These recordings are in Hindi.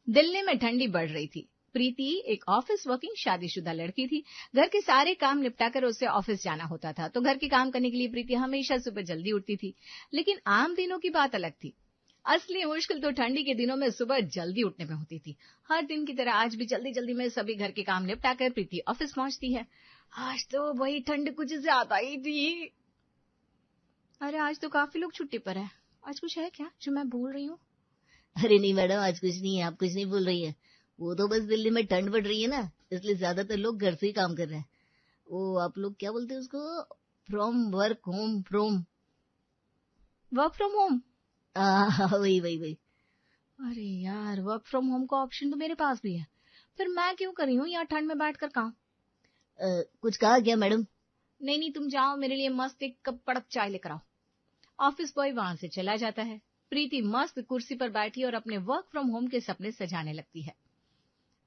दिल्ली में ठंडी बढ़ रही थी। प्रीति एक ऑफिस वर्किंग शादीशुदा लड़की थी। घर के सारे काम निपटाकर उसे ऑफिस जाना होता था, तो घर के काम करने के लिए प्रीति हमेशा सुबह जल्दी उठती थी। लेकिन आम दिनों की बात अलग थी। असली मुश्किल तो ठंडी के दिनों में सुबह जल्दी उठने में होती थी। हर दिन की तरह आज भी जल्दी जल्दी में सभी घर के काम निपटाकर प्रीति ऑफिस पहुंचती है। आज तो वही ठंड कुछ ज्यादा ही थी। अरे आज तो काफी लोग छुट्टी पर है। आज कुछ है क्या जो मैं भूल रही हूँ? अरे नहीं मैडम, आज कुछ नहीं है, आप कुछ नहीं बोल रही है। वो तो बस दिल्ली में ठंड बढ़ रही है ना, इसलिए ज्यादातर लोग घर से ही काम कर रहे हैं। वो आप लोग क्या बोलते हैं उसको, from work home, from work from home. वही वही वही। अरे यार, वर्क फ्रॉम होम का ऑप्शन तो मेरे पास भी है, फिर मैं क्यों कर रही हूँ यहाँ ठंड में बैठकर काम? कुछ कहा क्या मैडम? नहीं, तुम जाओ, मेरे लिए मस्त एक कप कड़क चाय लेकर आओ। ऑफिस बॉय वहां से चला जाता है। प्रीति मस्त कुर्सी पर बैठी और अपने वर्क फ्रॉम होम के सपने सजाने लगती है।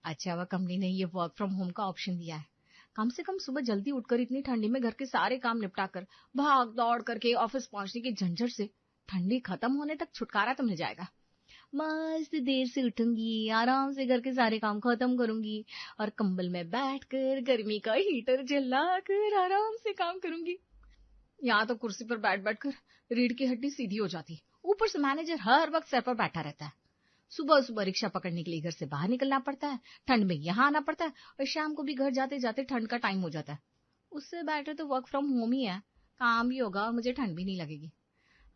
अच्छा हुआ कंपनी ने ये वर्क फ्रॉम होम का ऑप्शन दिया है। कम से कम सुबह जल्दी उठकर इतनी ठंडी में घर के सारे काम निपटाकर भाग दौड़ करके ऑफिस पहुंचने की झंझट से ठंडी खत्म होने तक छुटकारा तो मिल जाएगा। मस्त देर से उठूंगी, आराम से घर के सारे काम खत्म करूंगी और कंबल में बैठकर गर्मी का हीटर जलाकर आराम से काम करूंगी। यहाँ तो कुर्सी पर बैठ बैठकर रीढ़ की हड्डी सीधी हो जाती। ऊपर से मैनेजर हर वक्त सर पर बैठा रहता है। सुबह सुबह रिक्शा पकड़ने के लिए घर से बाहर निकलना पड़ता है, ठंड में यहाँ आना पड़ता है और शाम को भी घर जाते जाते ठंड का टाइम हो जाता है। उससे बेटर तो वर्क फ्रॉम होम ही है, काम भी होगा और मुझे ठंड भी नहीं लगेगी।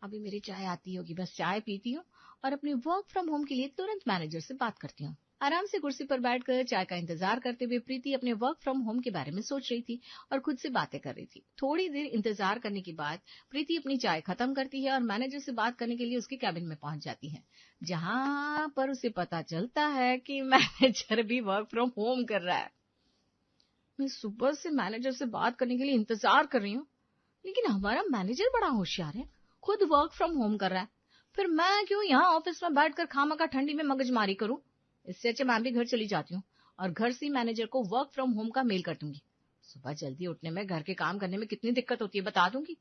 अभी मेरी चाय आती होगी, बस चाय पीती हूँ और अपने वर्क फ्रॉम होम के लिए तुरंत मैनेजर से बात करती हूँ। आराम से कुर्सी पर बैठकर चाय का इंतजार करते हुए प्रीति अपने वर्क फ्रॉम होम के बारे में सोच रही थी और खुद से बातें कर रही थी। थोड़ी देर इंतजार करने के बाद प्रीति अपनी चाय खत्म करती है और मैनेजर से बात करने के लिए उसके कैबिन में पहुंच जाती है, जहां पर उसे पता चलता है कि मैनेजर भी वर्क फ्रॉम होम कर रहा है। मैं सुबह से मैनेजर से बात करने के लिए इंतजार कर रही हूँ, लेकिन हमारा मैनेजर बड़ा होशियार है, खुद वर्क फ्रॉम होम कर रहा है। फिर मैं क्यों यहाँ ऑफिस में बैठकर खामखा ठंडी में मगजमारी करूं? इससे अच्छा मैं भी घर चली जाती हूँ और घर से मैनेजर को वर्क फ्रॉम होम का मेल कर दूंगी। सुबह जल्दी उठने में, घर के काम करने में कितनी दिक्कत होती है बता दूंगी।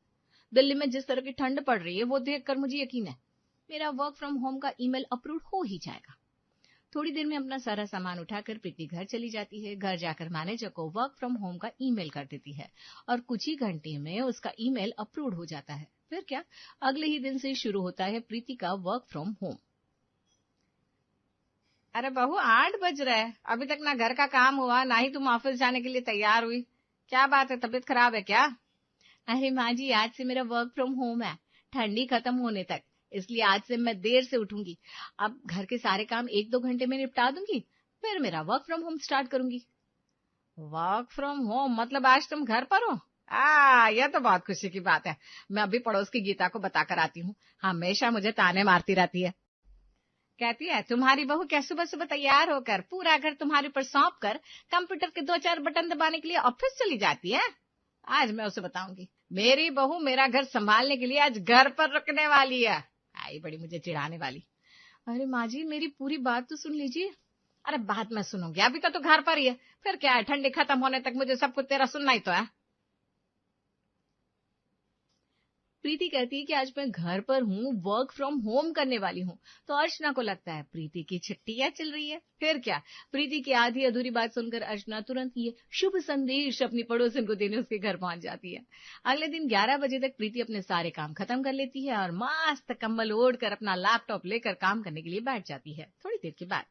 दिल्ली में जिस तरह की ठंड पड़ रही है वो देखकर मुझे यकीन है मेरा वर्क फ्रॉम होम का ईमेल अप्रूव हो ही जाएगा। थोड़ी देर में अपना सारा सामान उठाकर प्रीति घर चली जाती है। घर जाकर मैनेजर को वर्क फ्रॉम होम का ईमेल कर देती है और कुछ ही घंटे में उसका ईमेल अप्रूव हो जाता है। फिर क्या, अगले ही दिन से शुरू होता है प्रीति का वर्क फ्रॉम होम। अरे बहू, 8 बज रहे हैं, अभी तक ना घर का काम हुआ ना ही तुम ऑफिस जाने के लिए तैयार हुई। क्या बात है, तबीयत खराब है क्या? अरे माँ जी, आज से मेरा वर्क फ्रॉम होम है, ठंडी खत्म होने तक, इसलिए आज से मैं देर से उठूंगी। अब घर के सारे काम 1-2 घंटे में निपटा दूंगी, फिर मेरा वर्क फ्रॉम होम स्टार्ट करूंगी। वर्क फ्रॉम होम मतलब आज तुम घर पर हो? यह तो बहुत खुशी की बात है। मैं अभी पड़ोस की गीता को बताकर आती हूँ, हमेशा मुझे ताने मारती रहती है। कहती है तुम्हारी बहू क्या सुबह सुबह तैयार होकर पूरा घर तुम्हारे ऊपर सौंप कर कंप्यूटर के 2-4 बटन दबाने के लिए ऑफिस चली जाती है। आज मैं उसे बताऊंगी, मेरी बहू मेरा घर संभालने के लिए आज घर पर रुकने वाली है। आई बड़ी मुझे चिढ़ाने वाली। अरे माँ जी, मेरी पूरी बात तो सुन लीजिए। अरे बात मैं सुनूंगी, अभी तो घर पर ही है, फिर क्या है, ठंडी खत्म होने तक मुझे सब कुछ तेरा सुनना ही तो है। प्रीति कहती है कि आज मैं घर पर हूँ, वर्क फ्रॉम होम करने वाली हूँ, तो अर्चना को लगता है प्रीति की छुट्टियां चल रही है। फिर क्या, प्रीति की आधी अधूरी बात सुनकर अर्चना तुरंत ये शुभ संदेश अपनी पड़ोसन को देने उसके घर पहुंच जाती है। अगले दिन 11 बजे तक प्रीति अपने सारे काम खत्म कर लेती है और मस्त कंबल ओढ़कर अपना लैपटॉप लेकर काम करने के लिए बैठ जाती है। थोड़ी देर के बाद,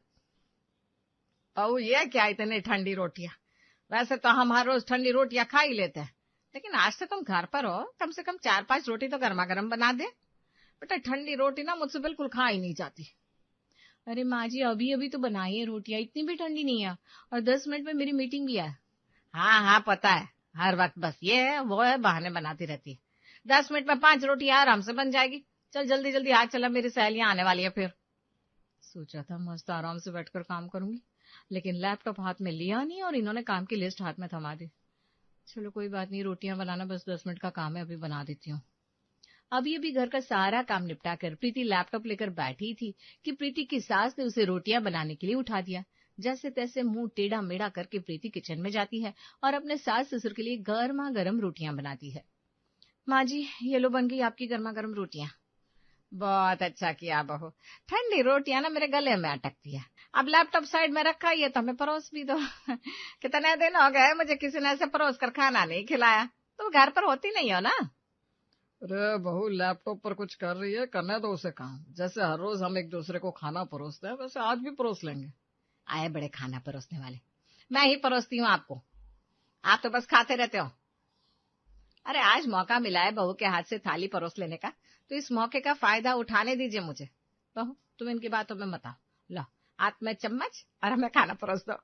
ओ ये क्या इतनी ठंडी रोटियां, वैसे तो हम हर रोज ठंडी रोटियां खा ही लेते हैं, लेकिन आज से तुम घर पर हो, कम से कम 4-5 रोटी तो गर्मा गर्म बना दे। बेटा ठंडी रोटी ना मुझसे बिल्कुल खा ही नहीं जाती। अरे माँ जी, अभी अभी तो बनाई है रोटियां, इतनी भी ठंडी नहीं है और 10 मिनट में मेरी मीटिंग भी है। हाँ पता है, हर वक्त बस ये है वो है बहाने बनाती रहती है। 10 मिनट में 5 रोटियां आराम से बन जाएगी। चल जल्दी जल्दी हाथ चला, मेरी सहेलियां आने वाली है। फिर सोचा था मस्त आराम से बैठकर काम करूंगी, लेकिन लैपटॉप हाथ में लिया नहीं और इन्होंने काम की लिस्ट हाथ में थमा दी। चलो कोई बात नहीं, रोटियां बनाना बस 10 मिनट का काम है, अभी बना देती हूँ। अभी घर का सारा काम निपटा कर प्रीति लैपटॉप लेकर बैठी थी कि प्रीति की सास ने उसे रोटियां बनाने के लिए उठा दिया। जैसे तैसे मुंह टेढ़ा मेढ़ा करके प्रीति किचन में जाती है और अपने सास ससुर के लिए गर्मा गर्म रोटियां बनाती है। माँ जी, ये लो बन गई आपकी गर्मा गर्म रोटियां। बहुत अच्छा किया बहू, ठंडी रोटियां ना मेरे गले में अटकती है, अब लैपटॉप साइड में रखा ही है तो हमें परोस भी दो। कितने दिन हो गए मुझे किसी ने ऐसे परोस कर खाना नहीं खिलाया। तुम घर पर होती नहीं हो ना। अरे बहू लैपटॉप पर कुछ कर रही है, करने दो उसे काम। जैसे हर रोज हम एक दूसरे को खाना परोसते हैं वैसे आज भी परोस लेंगे। आए बड़े खाना परोसने वाले, मैं ही परोसती हूँ आपको, आप तो बस खाते रहते हो। अरे आज मौका मिला है बहू के हाथ से थाली परोस लेने का, तो इस मौके का फायदा उठाने दीजिए मुझे। बहू तुम इनकी बातों में मत आओ, लो हाथ में चम्मच और हमें खाना परोस दो।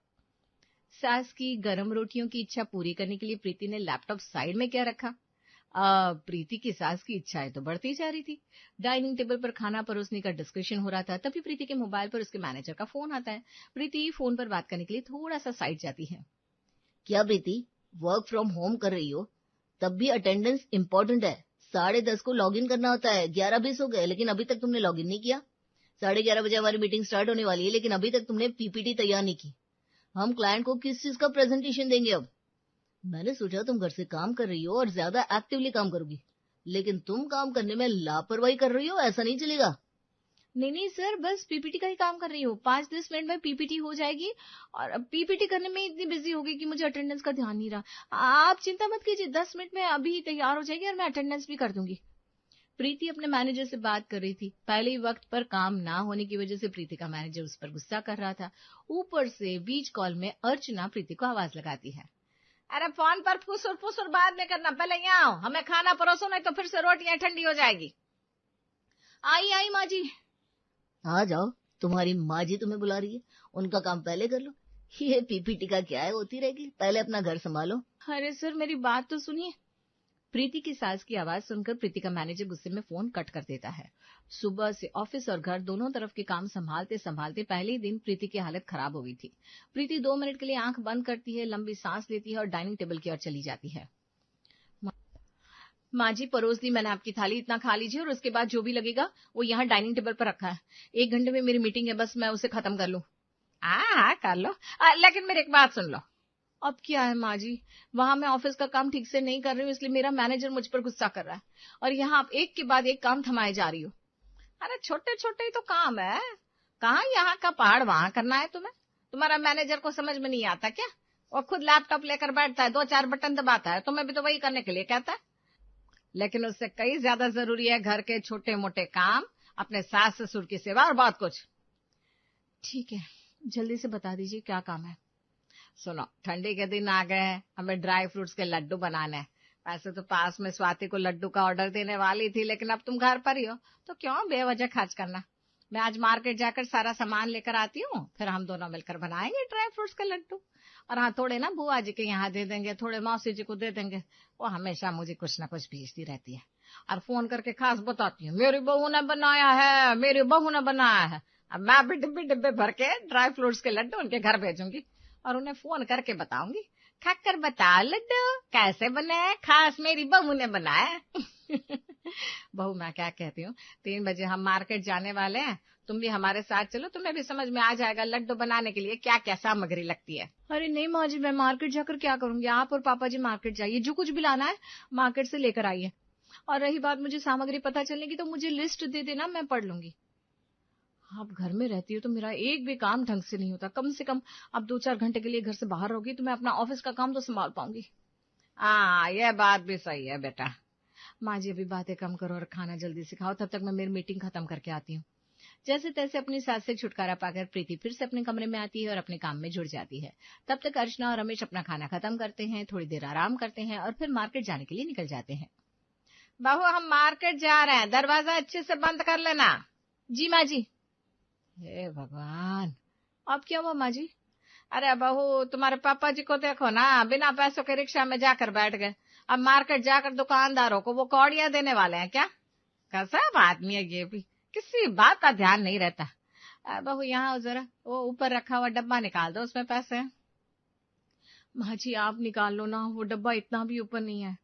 सास की गर्म रोटियों की इच्छा पूरी करने के लिए प्रीति ने लैपटॉप साइड में क्या रखा। प्रीति की सास की इच्छाएं तो बढ़ती जा रही थी। डाइनिंग टेबल पर खाना परोसने का डिस्कशन हो रहा था, तभी प्रीति के मोबाइल पर उसके मैनेजर का फोन आता है। प्रीति फोन पर बात करने के लिए थोड़ा सा साइड जाती है। क्या प्रीति, वर्क फ्रॉम होम कर रही हो? तब भी अटेंडेंस इम्पोर्टेंट है। 10:30 को लॉग इन करना होता है। 11:20 हो गए लेकिन अभी तक तुमने लॉग इन नहीं किया। 11:30 बजे हमारी मीटिंग स्टार्ट होने वाली है लेकिन अभी तक तुमने पीपीटी तैयार नहीं की। हम क्लाइंट को किस चीज का प्रेजेंटेशन देंगे अब? मैंने सोचा तुम घर से काम कर रही हो और ज्यादा एक्टिवली काम करोगी, लेकिन तुम काम करने में लापरवाही कर रही हो। ऐसा नहीं चलेगा। नहीं सर, बस पीपीटी का ही काम कर रही हूँ। 5-10 मिनट में पीपीटी हो जाएगी और अब पीपीटी करने में इतनी बिजी हो गई कि मुझे अटेंडेंस का ध्यान नहीं रहा। आप चिंता मत कीजिए, 10 मिनट में अभी तैयार हो जाएगी और मैं अटेंडेंस भी कर दूंगी। प्रीति अपने मैनेजर से बात कर रही थी। पहले ही वक्त पर काम ना होने की वजह से प्रीति का मैनेजर उस पर गुस्सा कर रहा था। ऊपर से बीच कॉल में अर्चना प्रीति को आवाज लगाती है। अरे फोन पर फुसुर फुसुर बाद में करना, पहले यहाँ आओ, हमें खाना परोसो, नहीं तो फिर से रोटियां ठंडी हो जाएगी। आई माँ जी। आ जाओ, तुम्हारी माँ जी तुम्हें बुला रही है, उनका काम पहले कर लो। ये पीपीटी का क्या है, होती रहेगी, पहले अपना घर संभालो। अरे सर मेरी बात तो सुनिए। प्रीति की सास की आवाज सुनकर प्रीति का मैनेजर गुस्से में फोन कट कर देता है। सुबह से ऑफिस और घर दोनों तरफ के काम संभालते संभालते पहले ही दिन प्रीति की हालत खराब हो गई थी। प्रीति 2 मिनट के लिए आंख बंद करती है, लंबी सांस लेती है और डाइनिंग टेबल की ओर चली जाती है। माँ जी परोस दी मैंने आपकी थाली, इतना खा लीजिए और उसके बाद जो भी लगेगा वो यहाँ डाइनिंग टेबल पर रखा है। 1 घंटे में मेरी मीटिंग है, बस मैं उसे खत्म कर लूं। कर लो, लेकिन मेरी एक बात सुन लो। अब क्या है माँ जी, वहां मैं ऑफिस का काम ठीक से नहीं कर रही हूँ, इसलिए मेरा मैनेजर मुझ पर गुस्सा कर रहा है और यहाँ आप एक के बाद एक काम थमाए जा रही हो। अरे छोटे छोटे ही तो काम है, कहाँ यहाँ का पहाड़ वहां करना है तुम्हें? तुम्हारा मैनेजर को समझ में नहीं आता क्या? वो खुद लैपटॉप लेकर बैठता है, 2-4 बटन दबाता है, तुम्हें भी तो वही करने के लिए कहता है। लेकिन उससे कई ज्यादा जरूरी है घर के छोटे मोटे काम, अपने सास ससुर की सेवा और बहुत कुछ। ठीक है, जल्दी से बता दीजिए क्या काम है। सुनो, ठंडी के दिन आ गए हैं, हमें ड्राई फ्रूट्स के लड्डू बनाने हैं। वैसे तो पास में स्वाति को लड्डू का ऑर्डर देने वाली थी, लेकिन अब तुम घर पर ही हो तो क्यों बेवजह खर्च करना। मैं आज मार्केट जाकर सारा सामान लेकर आती हूँ, फिर हम दोनों मिलकर बनाएंगे ड्राई फ्रूट्स के लड्डू। और हाँ, थोड़े ना बुआ जी के यहाँ दे देंगे, थोड़े मौसी जी को दे देंगे। वो हमेशा मुझे कुछ ना कुछ भेजती रहती है और फोन करके खास बताती है, मेरी बहू ने बनाया है, मेरी बहू ने बनाया है। अब मैं भी डिब्बे डिब्बे भर के ड्राई फ्रूट्स के लड्डू उनके घर भेजूंगी और उन्हें फोन करके बताऊंगी, खाकर बता लड्डू कैसे बने, खास मेरी बहू ने बनाया। बहू मैं क्या कहती हूँ, 3 बजे हम मार्केट जाने वाले हैं, तुम भी हमारे साथ चलो, तुम्हें भी समझ में आ जाएगा लड्डू बनाने के लिए क्या क्या सामग्री लगती है। अरे नहीं माँ जी, मैं मार्केट जाकर क्या करूंगी, आप और पापा जी मार्केट जाइए, जो कुछ भी लाना है मार्केट से लेकर आइए। और रही बात मुझे सामग्री पता चलने की, तो मुझे लिस्ट दे देना, मैं पढ़ लूंगी। आप घर में रहती हो तो मेरा एक भी काम ढंग से नहीं होता, कम से कम अब 2-4 घंटे के लिए घर से बाहर रहोगी तो मैं अपना ऑफिस का काम तो संभाल पाऊंगी। यह बात भी सही है बेटा। माँ जी अभी बातें कम करो और खाना जल्दी से खाओ, तब तक मैं मेरी मीटिंग खत्म करके आती हूँ। जैसे तैसे अपनी सास से छुटकारा पाकर प्रीति फिर से अपने कमरे में आती है और अपने काम में जुड़ जाती है। तब तक अर्चना और रमेश अपना खाना खत्म करते हैं, थोड़ी देर आराम करते हैं और फिर मार्केट जाने के लिए निकल जाते हैं। बहू हम मार्केट जा रहे हैं, दरवाजा अच्छे से बंद कर लेना। जी माँ जी। हे भगवान, अब क्या हुआ माँ जी? अरे बहू तुम्हारे पापा जी को देखो ना, बिना पैसों के रिक्शा में जाकर बैठ गए। अब मार्केट जाकर दुकानदारों को वो कौड़ियां देने वाले हैं क्या? कसब आदमी है ये भी, किसी बात का ध्यान नहीं रहता। बहू यहाँ जरा वो ऊपर रखा हुआ डब्बा निकाल दो, उसमें पैसे हैं। माँ जी आप निकाल लो ना, वो डब्बा इतना भी ऊपर नहीं है।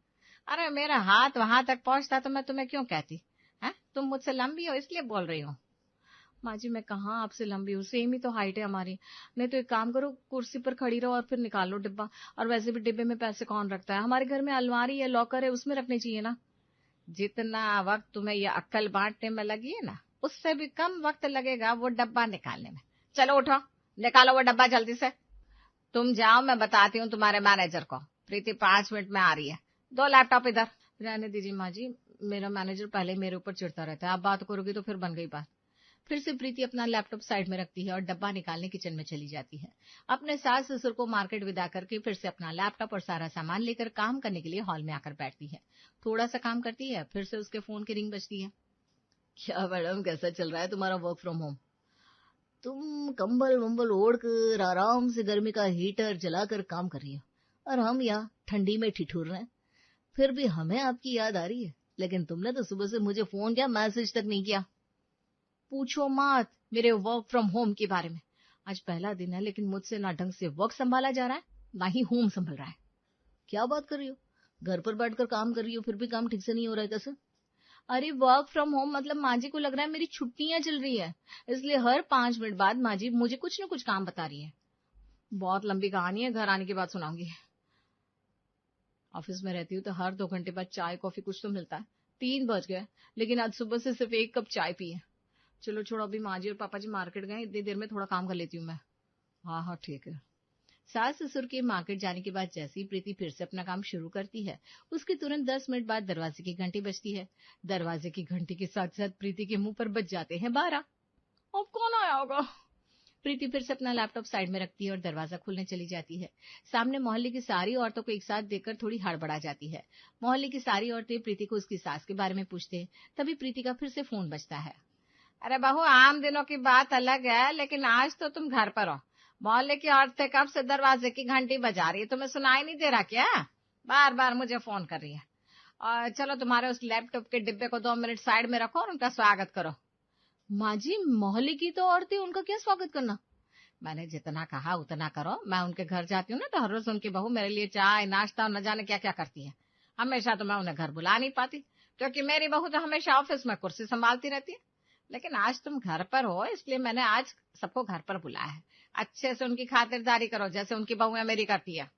अरे मेरा हाथ वहां तक पहुंचता तो मैं तुम्हें क्यों कहती है? तुम मुझसे लंबी हो इसलिए बोल रही हो। माँ जी मैं कहाँ आपसे लंबी हूँ, सेम ही तो हाइट है हमारी। नहीं तो एक काम करो, कुर्सी पर खड़ी रहो और फिर निकाल लो डिब्बा। और वैसे भी डिब्बे में पैसे कौन रखता है, हमारे घर में अलमारी है, लॉकर है, उसमें रखने चाहिए ना। जितना वक्त तुम्हें ये अक्ल बांटने में लगी है ना, उससे भी कम वक्त लगेगा वो डब्बा निकालने में। चलो उठो, निकालो वो डब्बा जल्दी से। तुम जाओ, मैं बताती हूँ तुम्हारे मैनेजर को। प्रीति 5 मिनट में आ रही है। 2 लैपटॉप इधर। रहने दीजिए माँ जी, मेरा मैनेजर पहले मेरे ऊपर चिढ़ता रहता है, आप बात करोगी तो फिर बन गई बात। फिर से प्रीति अपना लैपटॉप साइड में रखती है और डब्बा निकालने किचन में चली जाती है। अपने सास ससुर को मार्केट विदा करके फिर से अपना लैपटॉप और सारा सामान लेकर काम करने के लिए हॉल में आकर बैठती है। थोड़ा सा काम करती है, फिर से उसके फोन की रिंग बजती है। क्या मैडम, कैसा चल रहा है तुम्हारा वर्क फ्रॉम होम? तुम कंबल वंबल ओढ़ कर आराम से गर्मी का हीटर जलाकर काम कर रही हो और हम यहाँ ठंडी में ठिठुर रहे हैं। फिर भी हमें आपकी याद आ रही है, लेकिन तुमने तो सुबह से मुझे फोन किया, मैसेज तक नहीं किया। पूछो मत मेरे वर्क फ्रॉम होम के बारे में। आज पहला दिन है, लेकिन मुझसे ना ढंग से वर्क संभाला जा रहा है, ना ही होम संभल रहा है। क्या बात कर रही हो? घर पर बैठकर काम कर रही हो, फिर भी काम ठीक से नहीं हो रहा है कैसे? अरे वर्क फ्रॉम होम मतलब माँ जी को लग रहा है मेरी छुट्टियां चल रही है, इसलिए हर 5 मिनट बाद माँ जी मुझे कुछ न कुछ काम बता रही है। बहुत लंबी कहानी है, घर आने के बाद सुनाऊंगी। ऑफिस में रहती हूँ तो हर 2 घंटे बाद चाय कॉफी कुछ तो मिलता है। 3 बज गए, लेकिन आज सुबह से सिर्फ 1 कप चाय पी है। चलो छोड़ो, अभी माँ जी और पापा जी मार्केट गए, इतनी देर में थोड़ा काम कर लेती हूँ मैं। हाँ हाँ ठीक है। सास ससुर के मार्केट जाने के बाद जैसे ही प्रीति फिर से अपना काम शुरू करती है, उसके तुरंत 10 मिनट बाद दरवाजे की घंटी बजती है। दरवाजे की घंटी के साथ साथ प्रीति के मुंह पर बज जाते हैं 12। अब कौन आया होगा? प्रीति फिर से अपना लैपटॉप साइड में रखती है और दरवाजा खोलने चली जाती है। सामने मोहल्ले की सारी औरतों को एक साथ देखकर थोड़ी हड़बड़ा जाती है। मोहल्ले की सारी औरतें प्रीति को उसकी सास के बारे में पूछते हैं। तभी प्रीति का फिर से फोन बजता है। अरे बहू, आम दिनों की बात अलग है, लेकिन आज तो तुम घर पर हो। मोहल्ले की औरतें कब से दरवाजे की घंटी बजा रही है, तुम्हें सुनाई नहीं दे रहा क्या? बार बार मुझे फोन कर रही है। और चलो तुम्हारे उस लैपटॉप के डिब्बे को 2 मिनट साइड में रखो और उनका स्वागत करो। माँ जी, मोहल्ले की तो औरतें, उनका क्या स्वागत करना? मैंने जितना कहा उतना करो। मैं उनके घर जाती हूँ ना, तो हर रोज उनकी बहू मेरे लिए चाय नाश्ता और न जाने क्या क्या करती है। हमेशा तो मैं उन्हें घर बुला नहीं पाती, क्योंकि मेरी बहू तो हमेशा ऑफिस में कुर्सी संभालती रहती है। लेकिन आज तुम घर पर हो, इसलिए मैंने आज सबको घर पर बुलाया है। अच्छे से उनकी खातिरदारी करो, जैसे उनकी बहुएं मेरी करती है।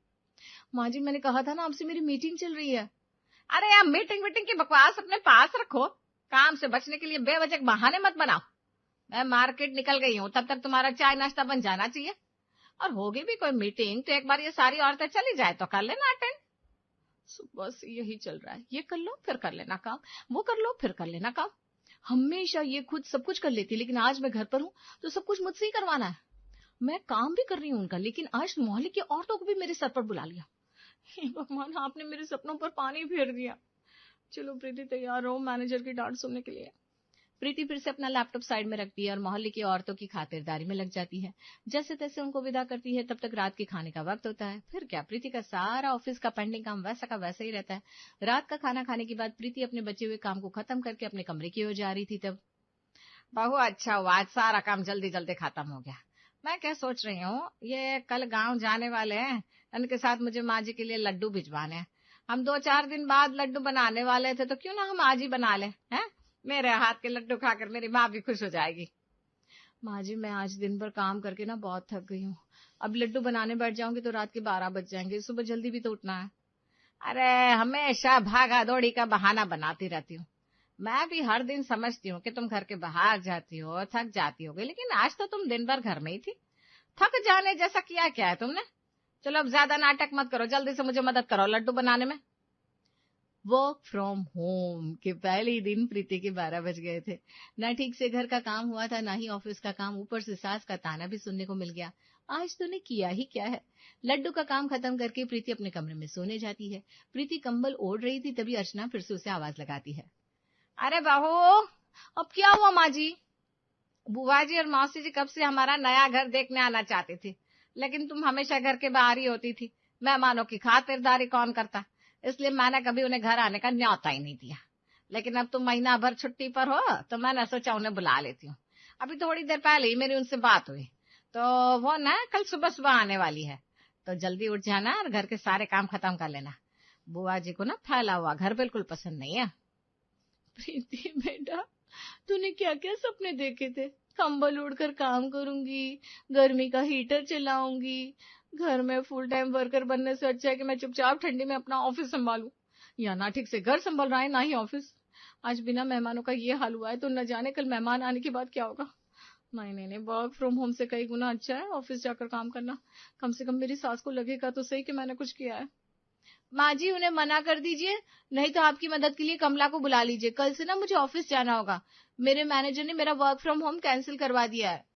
माँ जी, मैंने कहा था ना आपसे, मेरी मीटिंग चल रही है। अरे यार, मीटिंग की बकवास अपने पास रखो। काम से बचने के लिए बेवजह बहाने मत बनाओ। मैं मार्केट निकल गई हूँ, तब तक तुम्हारा चाय नाश्ता बन जाना चाहिए। और होगी भी कोई मीटिंग तो एक बार ये सारी औरतें चली जाए तो कर लेना अटेंड। सुबह से यही चल रहा है, ये कर लो फिर कर लेना काम, वो कर लो फिर कर लेना काम। हमेशा ये खुद सब कुछ कर लेती, लेकिन आज मैं घर पर हूँ तो सब कुछ मुझसे ही करवाना है। मैं काम भी कर रही हूँ उनका, लेकिन आज मोहल्ले की औरतों को भी मेरे सर पर बुला लिया। हे भगवान, आपने मेरे सपनों पर पानी फेर दिया। चलो प्रीति, तैयार हो मैनेजर की डांट सुनने के लिए। प्रीति फिर से अपना लैपटॉप साइड में रखती है और मोहल्ले की औरतों की खातिरदारी में लग जाती है। जैसे तैसे उनको विदा करती है। तब तक रात के खाने का वक्त होता है। फिर क्या, प्रीति का सारा ऑफिस का पेंडिंग काम वैसा का वैसा ही रहता है। रात का खाना खाने के बाद प्रीति अपने बचे हुए काम को खत्म करके अपने कमरे की ओर जा रही थी। तब बहू, अच्छा हुआ आज सारा काम जल्दी जल्दी खत्म हो गया। मैं क्या सोच रही हूँ, ये कल गांव जाने वाले हैं, उनके साथ मुझे माँ जी के लिए लड्डू भिजवाने हैं। हम 2-4 दिन बाद लड्डू बनाने वाले थे, तो क्यों ना हम आज ही बना लें, हैं? मेरे हाथ के लड्डू खाकर मेरी माँ भी खुश हो जाएगी। माँ जी, मैं आज दिन भर काम करके ना बहुत थक गई हूँ। अब लड्डू बनाने बैठ जाऊंगी तो रात के 12 बज जाएंगे, सुबह जल्दी भी तो उठना है। अरे हमेशा भागा दौड़ी का बहाना बनाती रहती हूँ। मैं भी हर दिन समझती हूँ कि तुम घर के बाहर जाती हो, थक जाती होगी, लेकिन आज तो तुम दिन भर घर में ही थी। थक जाने जैसा किया क्या है तुमने? चलो अब ज्यादा नाटक मत करो, जल्दी से मुझे मदद करो लड्डू बनाने में। वर्क फ्रॉम होम के पहले ही दिन प्रीति के 12 बज गए थे। न ठीक से घर का काम हुआ था, ना ही ऑफिस का काम। ऊपर से सास का ताना भी सुनने को मिल गया। आज तूने किया ही क्या है? लड्डू का काम खत्म करके प्रीति अपने कमरे में सोने जाती है। प्रीति कंबल ओढ़ रही थी, तभी अर्चना फिर से उसे आवाज लगाती है। अरे बहू, अब क्या हुआ माँ जी? बुआ जी और मौसी जी कब से हमारा नया घर देखने आना चाहती थी, लेकिन तुम हमेशा घर के बाहर ही होती थी। मेहमानों की खातिरदारी कौन करता, इसलिए मैंने कभी उन्हें घर आने का न्योता ही नहीं दिया। लेकिन अब तुम महीना भर छुट्टी पर हो तो मैंने सोचा उन्हें बुला लेती हूँ। अभी थोड़ी देर पहले ही मेरी उनसे बात हुई, तो वो ना कल सुबह सुबह आने वाली है। तो जल्दी उठ जाना और घर के सारे काम खत्म कर लेना। बुआ जी को ना फैला हुआ घर बिल्कुल पसंद नहीं है। प्रीति बेटा, तूने क्या क्या सपने देखे थे? कंबल ओढ़कर काम करूंगी, गर्मी का हीटर चलाऊंगी। घर में फुल टाइम वर्कर बनने से अच्छा है कि मैं चुपचाप ठंडी में अपना ऑफिस संभालूं। या ना ठीक से घर संभाल रहा है, ना ही ऑफिस। आज बिना मेहमानों का ये हाल हुआ है, तो न जाने कल मेहमान आने के बाद क्या होगा। नहीं, वर्क फ्रॉम होम से कई गुना अच्छा है ऑफिस जाकर काम करना। कम से कम मेरी सास को लगेगा तो सही कि मैंने कुछ किया है। माँ जी, उन्हें मना कर दीजिए, नहीं तो आपकी मदद के लिए कमला को बुला लीजिए। कल से ना मुझे ऑफिस जाना होगा। मेरे मैनेजर ने मेरा वर्क फ्रॉम होम कैंसिल करवा दिया है।